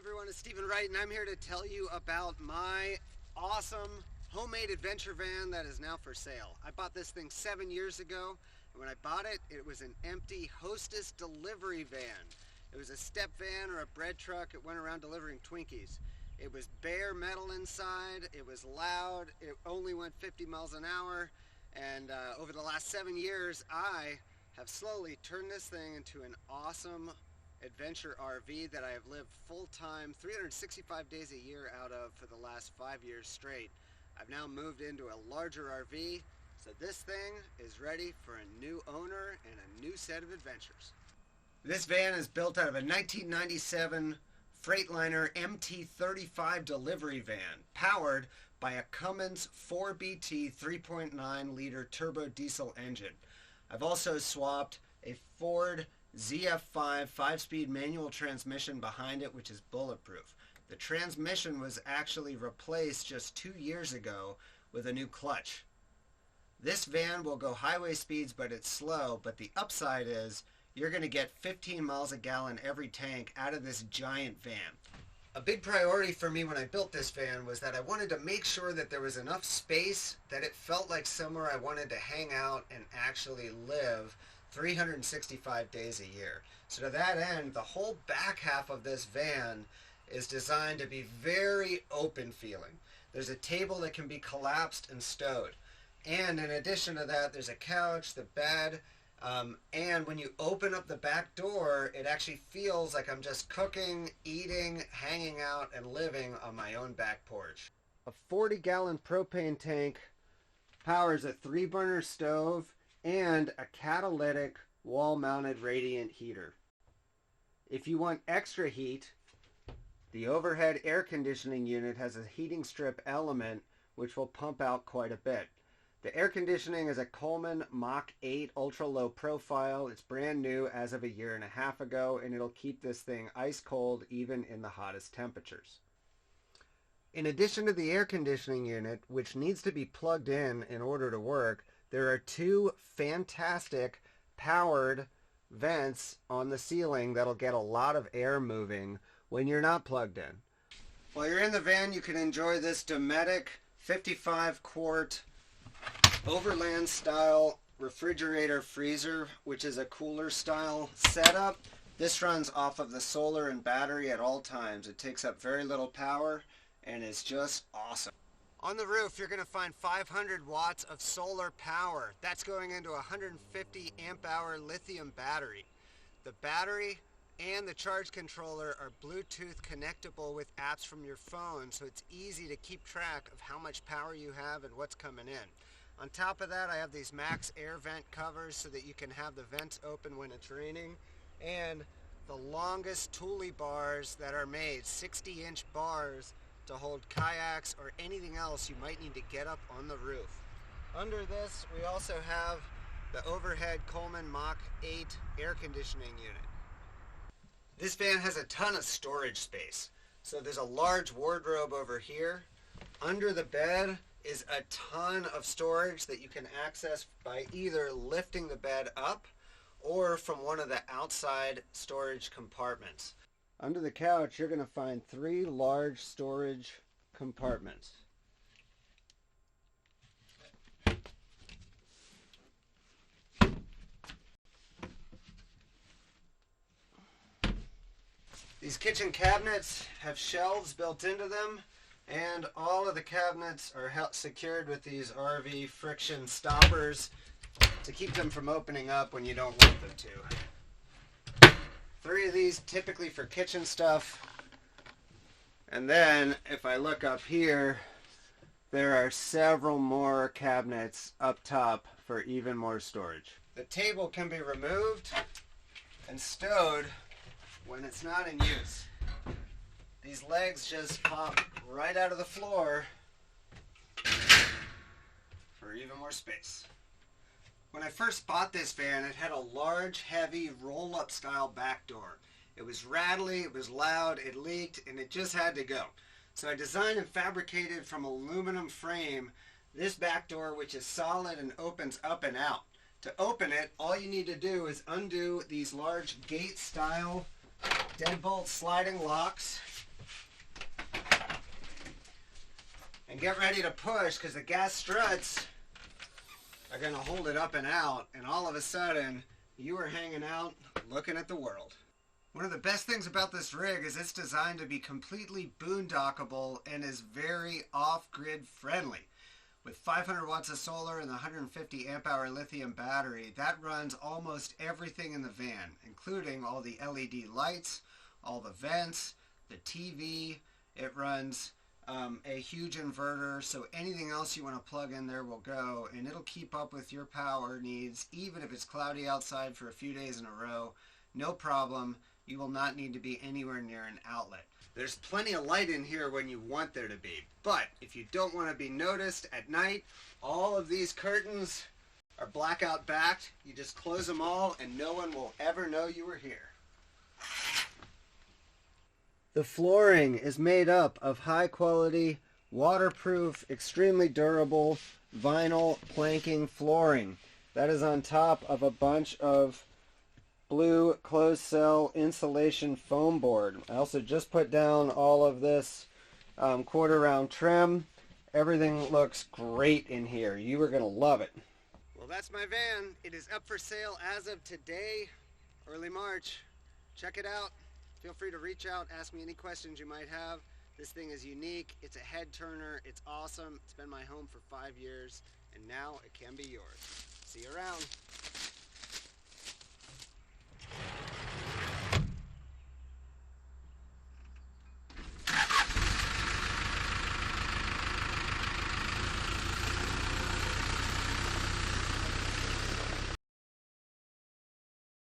everyone, it's Stephen Wright, and I'm here to tell you about my awesome homemade adventure van that is now for sale. I bought this thing 7 years ago, and when I bought it, it was an empty Hostess delivery van. It was a step van or a bread truck. It went around delivering Twinkies. It was bare metal inside, it was loud, it only went 50 miles an hour, and over the last 7 years, I have slowly turned this thing into an awesome adventure RV that I have lived full-time 365 days a year out of for the last 5 years straight. I've now moved into a larger RV, so this thing is ready for a new owner and a new set of adventures. This van is built out of a 1997 Freightliner MT35 delivery van, powered by a Cummins 4BT 3.9 liter turbo diesel engine. I've also swapped a Ford ZF5 5-speed manual transmission behind it, which is bulletproof. The transmission was actually replaced just 2 years ago with a new clutch. This van will go highway speeds, but it's slow, but the upside is you're going to get 15 miles a gallon every tank out of this giant van. A big priority for me when I built this van was that I wanted to make sure that there was enough space that it felt like somewhere I wanted to hang out and actually live 365 days a year. So to that end, the whole back half of this van is designed to be very open feeling. There's a table that can be collapsed and stowed. And in addition to that, there's a couch, the bed, and when you open up the back door, it actually feels like I'm just cooking, eating, hanging out, and living on my own back porch. A 40-gallon propane tank powers a 3-burner stove and a catalytic wall-mounted radiant heater. If you want extra heat, the overhead air conditioning unit has a heating strip element which will pump out quite a bit. The air conditioning is a Coleman Mach 8 ultra-low profile. It's brand new as of 1.5 years ago, and it'll keep this thing ice cold even in the hottest temperatures. In addition to the air conditioning unit, which needs to be plugged in order to work, there are 2 fantastic powered vents on the ceiling that'll get a lot of air moving when you're not plugged in. While you're in the van, you can enjoy this Dometic 55-quart Overland style refrigerator freezer, which is a cooler style setup. This runs off of the solar and battery at all times. It takes up very little power and is just awesome. On the roof, you're going to find 500 watts of solar power. That's going into a 150 amp hour lithium battery. The battery and the charge controller are Bluetooth connectable with apps from your phone, so it's easy to keep track of how much power you have and what's coming in. On top of that, I have these max air vent covers so that you can have the vents open when it's raining, and the longest Thule bars that are made, 60-inch bars to hold kayaks or anything else you might need to get up on the roof. Under this, we also have the overhead Coleman Mach 8 air conditioning unit. This van has a ton of storage space. So there's a large wardrobe over here. Under the bed is a ton of storage that you can access by either lifting the bed up or from one of the outside storage compartments. Under the couch, you're going to find 3 large storage compartments. These kitchen cabinets have shelves built into them, and all of the cabinets are secured with these RV friction stoppers to keep them from opening up when you don't want them to. 3 of these typically for kitchen stuff. And then if I look up here, there are several more cabinets up top for even more storage. The table can be removed and stowed when it's not in use. These legs just pop right out of the floor for even more space. When I first bought this van, it had a large, heavy, roll-up style back door. It was rattly, it was loud, it leaked, and it just had to go. So I designed and fabricated from aluminum frame this back door, which is solid and opens up and out. To open it, all you need to do is undo these large gate-style deadbolt sliding locks And get ready to push, because the gas struts are going to hold it up and out, and all of a sudden you are hanging out looking at the world. One of the best things about this rig is it's designed to be completely boondockable and is very off-grid friendly. With 500 watts of solar and the 150 amp hour lithium battery, that runs almost everything in the van, including all the LED lights, all the vents, the TV. It runs a huge inverter, so anything else you want to plug in there will go, and it'll keep up with your power needs even if it's cloudy outside for a few days in a row. No problem. You will not need to be anywhere near an outlet. There's plenty of light in here when you want there to be, but if you don't want to be noticed at night, all of these curtains are blackout backed. You just close them all and no one will ever know you were here. The flooring is made up of high quality, waterproof, extremely durable vinyl planking flooring. That is on top of a bunch of blue closed cell insulation foam board. I also just put down all of this quarter round trim. Everything looks great in here. You are going to love it. Well, that's my van. It is up for sale as of today, early March. Check it out. Feel free to reach out, ask me any questions you might have. This thing is unique. It's a head turner. It's awesome. It's been my home for 5 years, and now it can be yours. See you around.